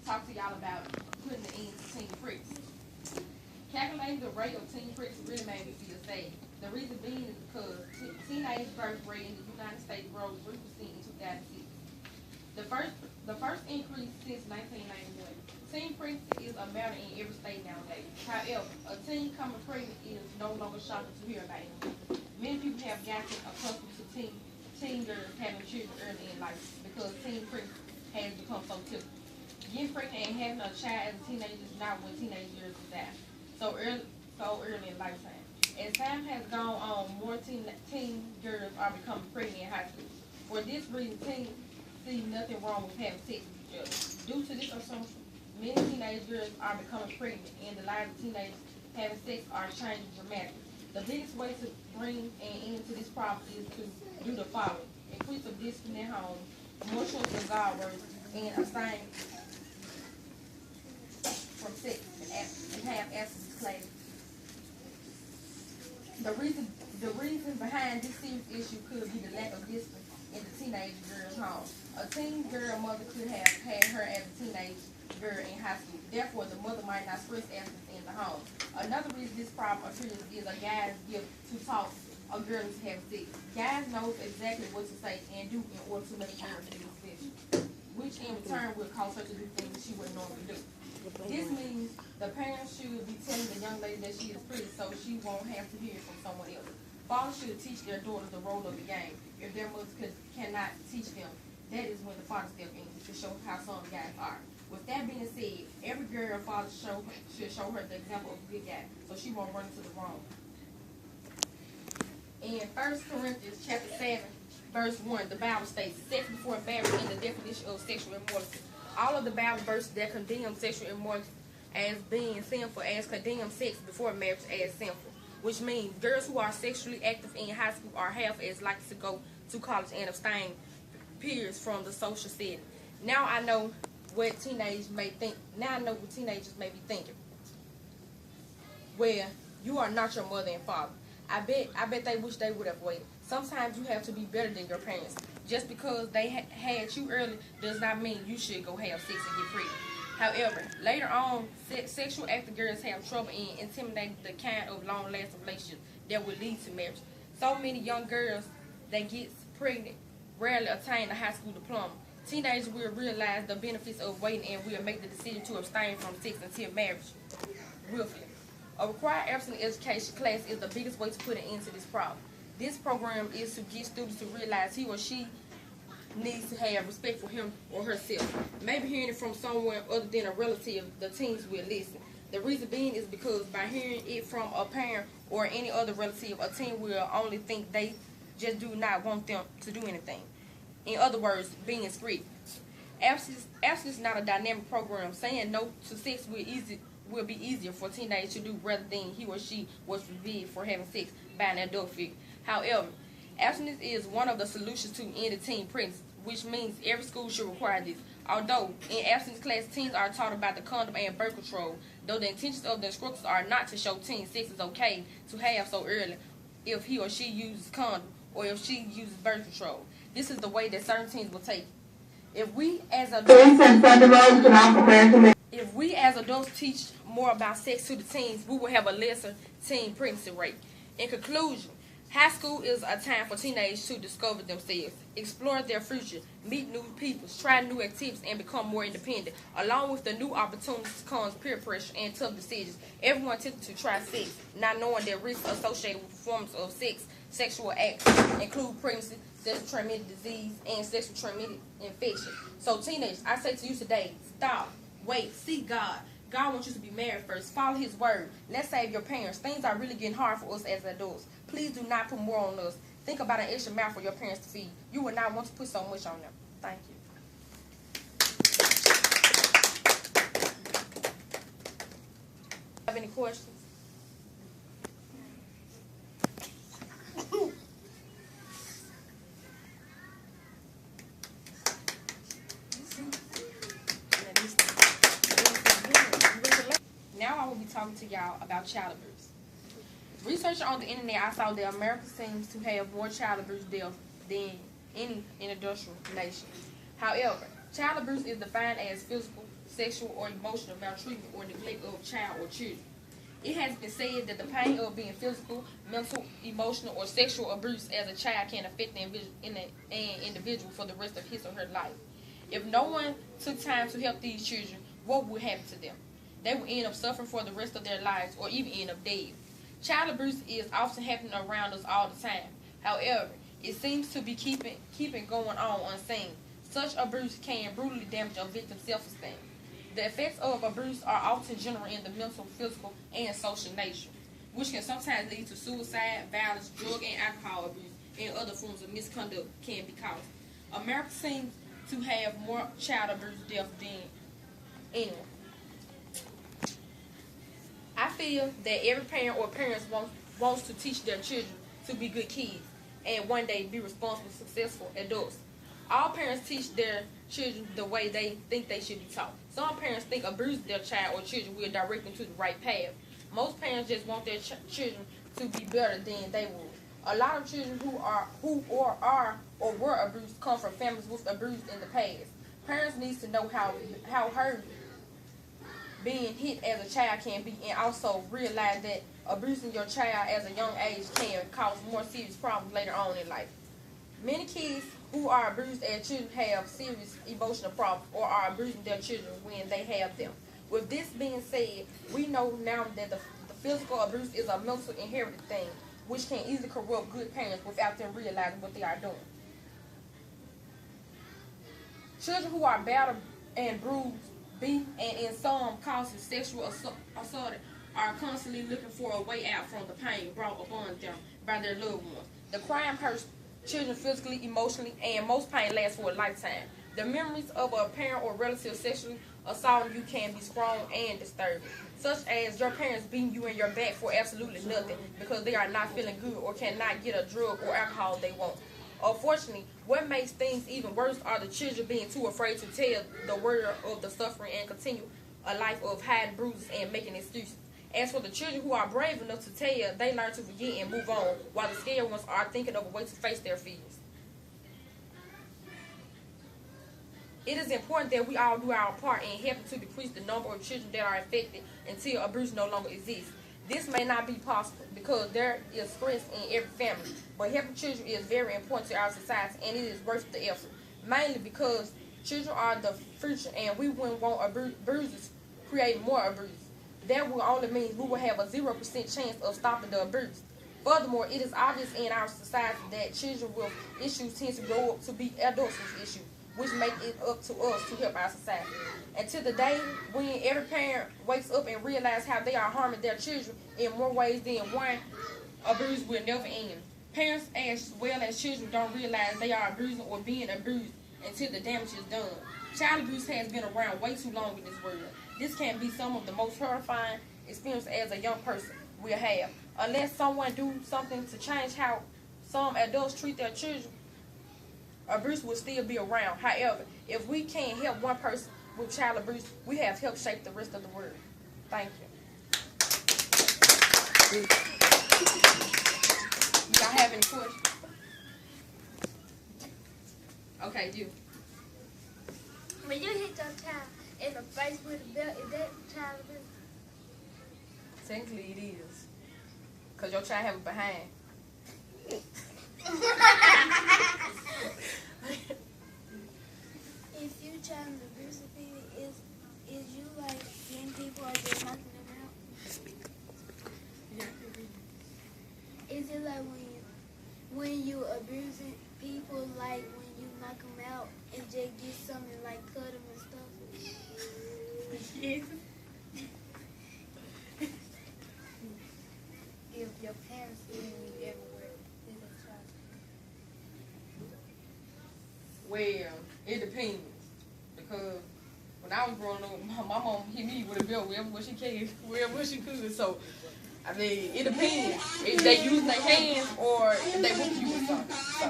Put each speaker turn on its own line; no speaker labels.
talk to y'all about putting the end to teen pregnancy. Calculating the rate of teen pregnancy really made me feel sad. The reason being is because teenage birth rate in the United States rose 3% in 2006. The first increase since 1991. Teen pregnancy is a matter in every state nowadays. However, a teen coming pregnant is no longer shocking to hear about it. Many people have gotten accustomed to teen girls having children early in life because teen pregnancy has become so typical. Getting pregnant and having a child as a teenager is not when teenage years desire. So early in lifetime. As time has gone on, more teen girls are becoming pregnant in high school. For this reason, teens see nothing wrong with having sex with each other. Due to this assumption, many teenage girls are becoming pregnant, and the lives of teenagers having sex are changing dramatically. The biggest way to bring an end to this problem is to do the following: increase of discipline at home, more choice of God words, and abstain from sex and have abstinence classes. The reason behind this serious issue could be the lack of discipline in the teenage girl's home. A teen girl mother could have had her as a teenage girl in high school. Therefore, the mother might not stress abstinence in the home. Another reason this problem occurs is a guy's gift to talk a girl into having sex. Guys know exactly what to say and do in order to make a girl feel special, which in return will cause her to do things she wouldn't normally do. This means the parents should be telling the young lady that she is pretty so she won't have to hear it from someone else. Fathers should teach their daughters the role of the game. If their mothers cannot teach them, that is when the father steps in to show how some guys are. With that being said, every girl father should show her the example of a good guy so she won't run into the wrong. In 1 Corinthians chapter 7, verse 1, the Bible states, sex before marriage and the definition of sexual immorality. All of the Bible verses that condemn sexual immorality as being sinful as condemn sex before marriage as sinful, which means girls who are sexually active in high school are half as likely to go to college and abstain peers from the social setting. Now I know what teenagers may think. Now I know what teenagers may be thinking. Well, you are not your mother and father. I bet they wish they would have waited. Sometimes you have to be better than your parents. Just because they had you early does not mean you should go have sex and get pregnant. However, later on, sexual active girls have trouble in intimidating the kind of long-lasting relationship that would lead to marriage. So many young girls that get pregnant rarely attain a high school diploma. Teenagers will realize the benefits of waiting and will make the decision to abstain from sex until marriage willfully. A required abstinence education class is the biggest way to put an end to this problem. This program is to get students to realize he or she needs to have respect for him or herself. Maybe hearing it from someone other than a relative, the teens will listen. The reason being is because by hearing it from a parent or any other relative, a teen will only think they just do not want them to do anything. In other words, being discreet. Abstinence is not a dynamic program. Saying no to sex will be easier for teenagers to do rather than he or she was forbidden for having sex by an adult figure. However, abstinence is one of the solutions to end teen pregnancy, which means every school should require this. Although in abstinence class, teens are taught about the condom and birth control, though the intentions of the instructors are not to show teens sex is okay to have so early if he or she uses condom or if she uses birth control. This is the way that certain teens will take it. If we as adults teach more about sex to the teens, we will have a lesser teen pregnancy rate. In conclusion, high school is a time for teenagers to discover themselves, explore their future, meet new people, try new activities, and become more independent. Along with the new opportunities comes peer pressure and tough decisions. Everyone tempted to try sex, not knowing that risks associated with performance of sexual acts include pregnancy, sexually transmitted disease, and sexually transmitted infection. So teenagers, I say to you today, stop, wait, seek God. God wants you to be married first. Follow His word. Let's save your parents. Things are really getting hard for us as adults. Please do not put more on us. Think about an extra mouth for your parents to feed. You will not want to put so much on them. Thank you. Have any questions? Now I will be talking to y'all about child abuse. Researching on the internet, I saw that America seems to have more child abuse deaths than any industrial nation. However, Child abuse is defined as physical, sexual, or emotional maltreatment or neglect of child or children. It has been said that the pain of being physical, mental, emotional, or sexual abuse as a child can affect an individual for the rest of his or her life. If no one took time to help these children, what would happen to them? They would end up suffering for the rest of their lives or even end up dead. Child abuse is often happening around us all the time. However, it seems to be keeping going on unseen. Such abuse can brutally damage a victim's self-esteem. The effects of abuse are often general in the mental, physical, and social nature, which can sometimes lead to suicide, violence, drug and alcohol abuse, and other forms of misconduct can be caused. America seems to have more child abuse deaths than anyone. I feel that every parent or parents wants to teach their children to be good kids and one day be responsible, successful adults. All parents teach their children the way they think they should be taught. Some parents think abusing their child or children will direct them to the right path. Most parents just want their children to be better than they would. A lot of children who are or were abused come from families with abuse in the past. Parents need to know how hurt being hit as a child can be, and also realize that abusing your child as a young age can cause more serious problems later on in life. Many kids who are abused as children have serious emotional problems or are abusing their children when they have them. With this being said, we know now that the physical abuse is a mental inherited thing, which can easily corrupt good parents without them realizing what they are doing. Children who are battered and bruised, beat, and in some cases sexual assaulted are constantly looking for a way out from the pain brought upon them by their loved ones. The crime hurts children physically, emotionally, and most pain lasts for a lifetime. The memories of a parent or relative sexually assaulting you can be strong and disturbing, such as your parents beating you in your back for absolutely nothing because they are not feeling good or cannot get a drug or alcohol they want. Unfortunately, what makes things even worse are the children being too afraid to tell the word of the suffering and continue a life of hiding bruises and making excuses. As for the children who are brave enough to tell, they learn to forget and move on, while the scared ones are thinking of a way to face their fears. It is important that we all do our part in helping to decrease the number of children that are affected until abuse no longer exists. This may not be possible because there is stress in every family, but helping children is very important to our society and it is worth the effort, mainly because children are the future and we wouldn't want abusers creating more abuse. That will only mean we will have a 0% chance of stopping the abuse. Furthermore, it is obvious in our society that children with issues tend to grow up to be adults with issues, which make it up to us to help our society. Until the day when every parent wakes up and realizes how they are harming their children in more ways than one, abuse will never end. Parents as well as children don't realize they are abusing or being abused until the damage is done. Child abuse has been around way too long in this world. This can be some of the most horrifying experience as a young person will have. Unless someone do something to change how some adults treat their children, abuse will still be around. However, if we can't help one person with child abuse, we have helped shape the rest of the world. Thank you. Y'all have any questions? Okay, you.
When you hit your child in the face with a belt, is that child abuse?
Technically it is. Because your child have it behind.
If you child abuse is you like getting people or just knocking them out?
Yeah.
Is it like when you abusing people, like when you knock them out and just get something like cut them and stuff?
Yes.
If your parents see you everywhere, is it child?
Well, it depends. Because when I was growing up, my mom hit me with a belt wherever she could. So, I mean, it depends. If they use their hands or if they whip you with something. So.